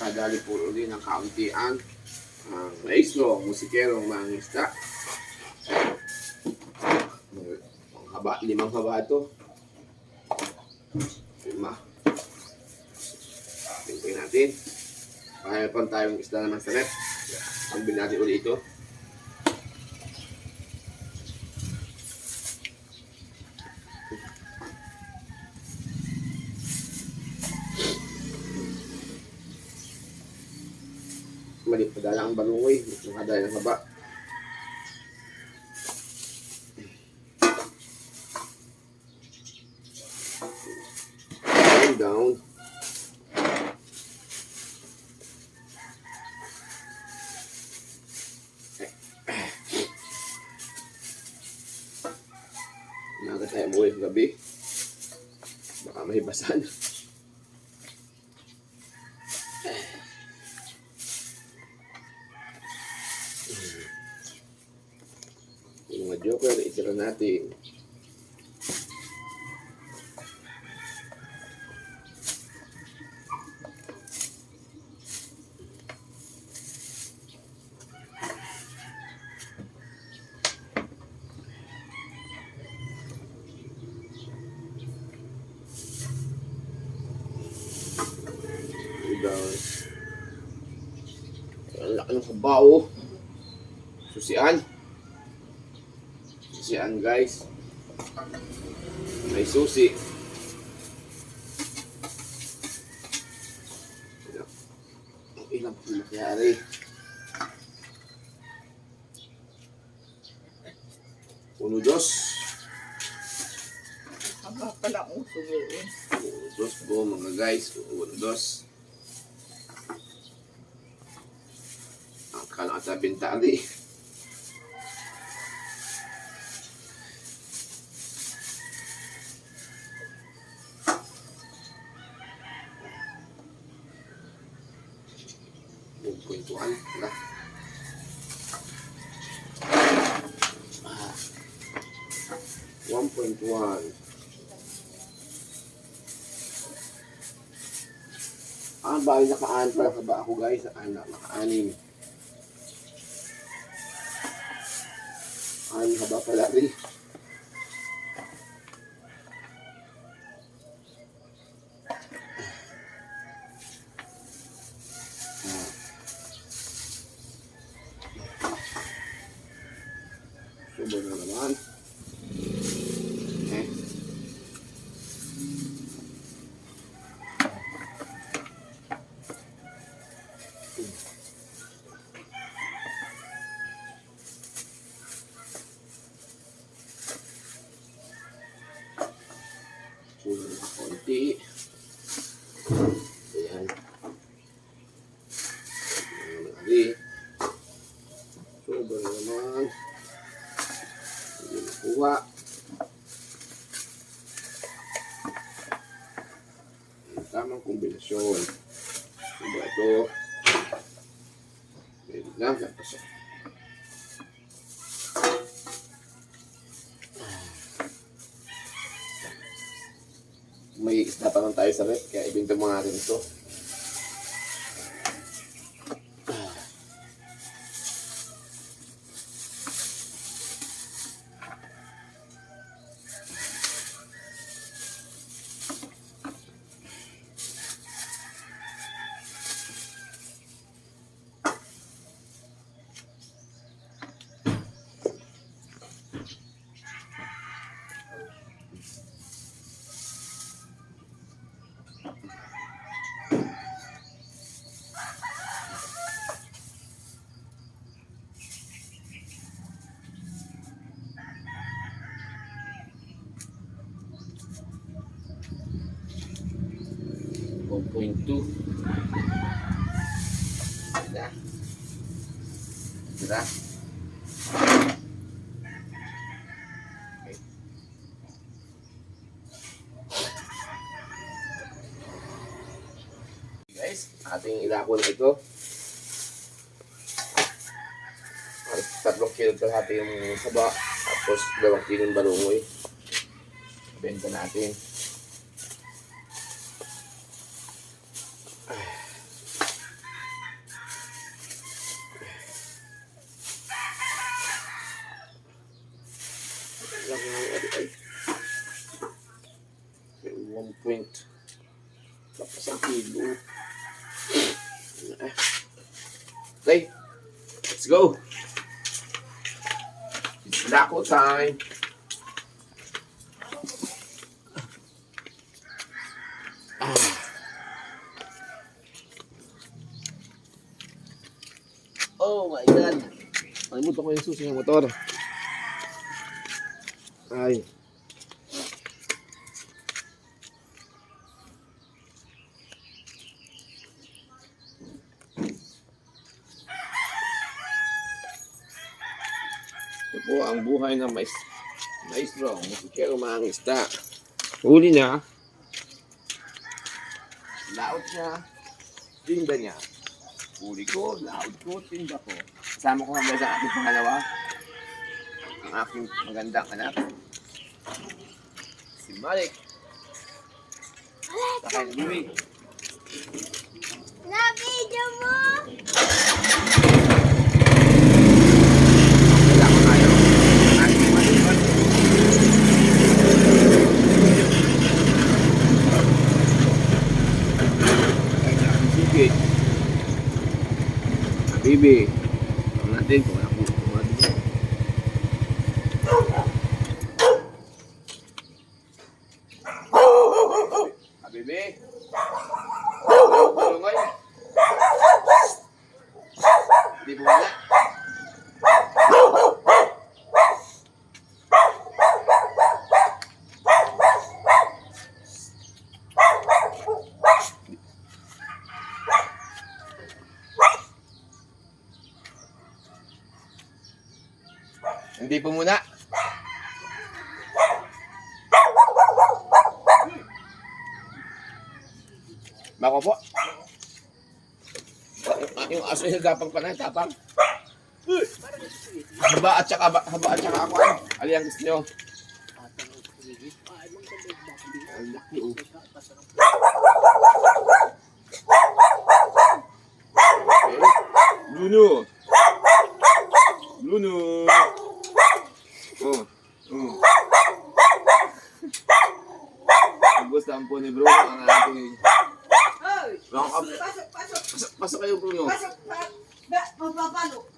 Nakadali po ulit ng kaunti ang maestro, musikerong mangisda. Limang haba ito. 5. Tingnan natin. Kaya pa tayong isda naman sa rep. Pagbil natin ulit ito. Mali pa dala ang balungoy. Nakadala ng haba. Down. Umaga tayo umuwi ng gabi. Baka mahibasan. Yung mga joker, itira natin. Ang laki ng kabaw. Susian. Susian guys. May susi. Ilang po nangyari. Uno, dos. Haba pala ang uso yun. Uno, dos po mga guys. Uno, dos. Akala ka bintali. Puntuan. Wala. 1.1. Bali naka-an pala ka ba ako guys? Naka-anim. Anim haba pala rin. Subo na naman. Pulo na konti. Ayan. Lagi. Sobrang naman. Hindi nakuha. Ang tamang kombinasyon. Diba ito? Pwede lang. Kapasok. May isda pa lang tayo sa rep, kaya ibinto mo natin ito. .2. Diba? Diba? Okay. Guys, ating ilapon ito. 3 kilo kalahati yung saba. Tapos 2 kilo yung balungoy. Benta natin. kilo. Okay, let's go. It's Dako time. Oh my God. Nalimutan ko yung susi ng motor. Ay. Ito po ang buhay ng maestro, musikero mangista. Huli niya, laot niya, tinda niya. Huli ko, laot ko, tinda ko. Kasama ko hanggang sa aking pangalawa, ang aking magandang anak, si Malik. Sakay na Bibi. Na-video mo? Wala ko tayo. Aking maliwan. Ay, sa aking sigit. Bibi. Ito natin kung wala kong kumadun. Bibi. Tulungan. Hindi po wala. Hindi po muna. Bako po. Yung aso yung gapang pa na, tapang. Haba at saka ako. Ano yung gusto nyo? Ang laki oh. Bruno. Bruno. Oh. Gusto po ni Bruno ang ating... Pasok kayo, Bruno. Mapapalo.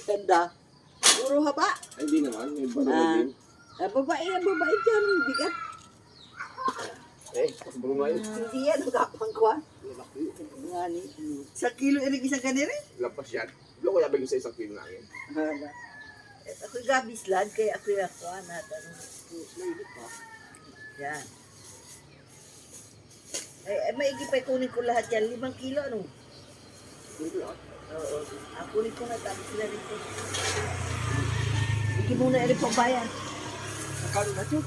Ganda. Puro haba. Ay, hindi naman. May balong din. Babae dyan. Bigat. Pas Bruno yun. Hindi yan. Ang kapang ko. Ngani. Sa kilo irig isang kaniri? Lapas yan. Bilo ko yabay ko sa isang kilo na yun. Hala. Ako gabis lang. Kaya ako yung ako. Yan. Maigi pa kunin ko lahat yan. 5 kilo, ano? Oo. Kunin ko na tapos sila rito. Hindi muna rin pambayan. Nakalo na ito?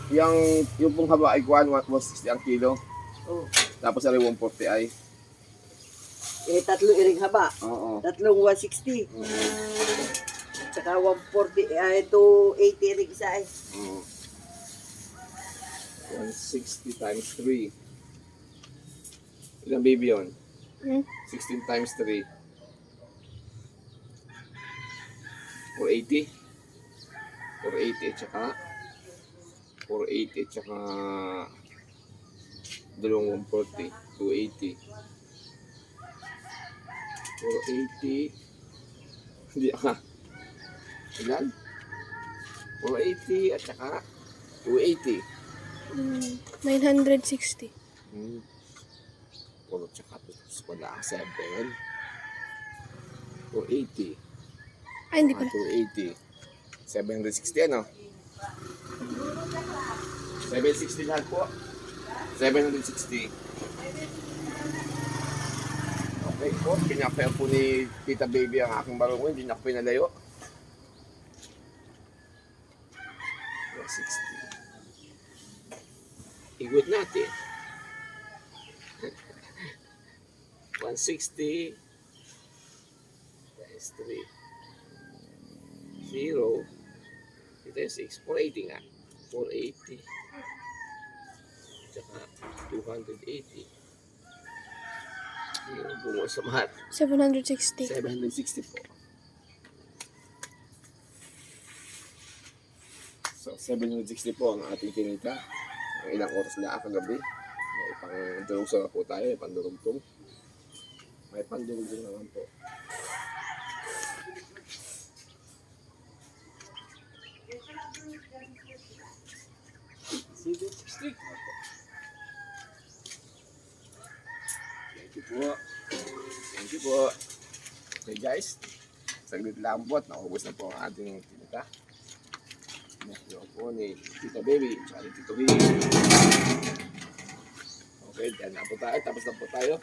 Yung pong haba ay kuhan, 160 ang kilo. Oo. Tapos ay 140 ay. Tatlo iring haba. Oo. Tatlong 160. Tsaka 140. Ito 80 iring isa ay. Oo. 160 times 3. Ilang baby yun? 16 times 3. 480. 480 tsaka 480 tsaka 140. 280. 480. Hindi ilan? 480 at saka 280. 960. Puro tsaka wala 7. 280. Ay, hindi pala. 280. 760 ano? 760 lahat po. 760. Okay po, pinapaya po ni Tita Baby ang aking barungo. Hindi na ako pinalayo. 160. Igwit natin. 160 times 3. 0. Ito yung 6. 480 nga. 480. Tsaka 280. Yung bungo sa mahat. 760. 760 po. So, 760 po ang ating kinita. Ang ilang oras na kagabi. May pang-durugso na po tayo, may pandurugtong. May pandurugtong naman po. Thank you po. Thank you po. Okay guys, saglit lang po at naubos na po ang ating tinita. Nakyo po ni Tito Baby, tsaka ni Tito Baby. Okay, dyan na po tayo. Tapos na po tayo.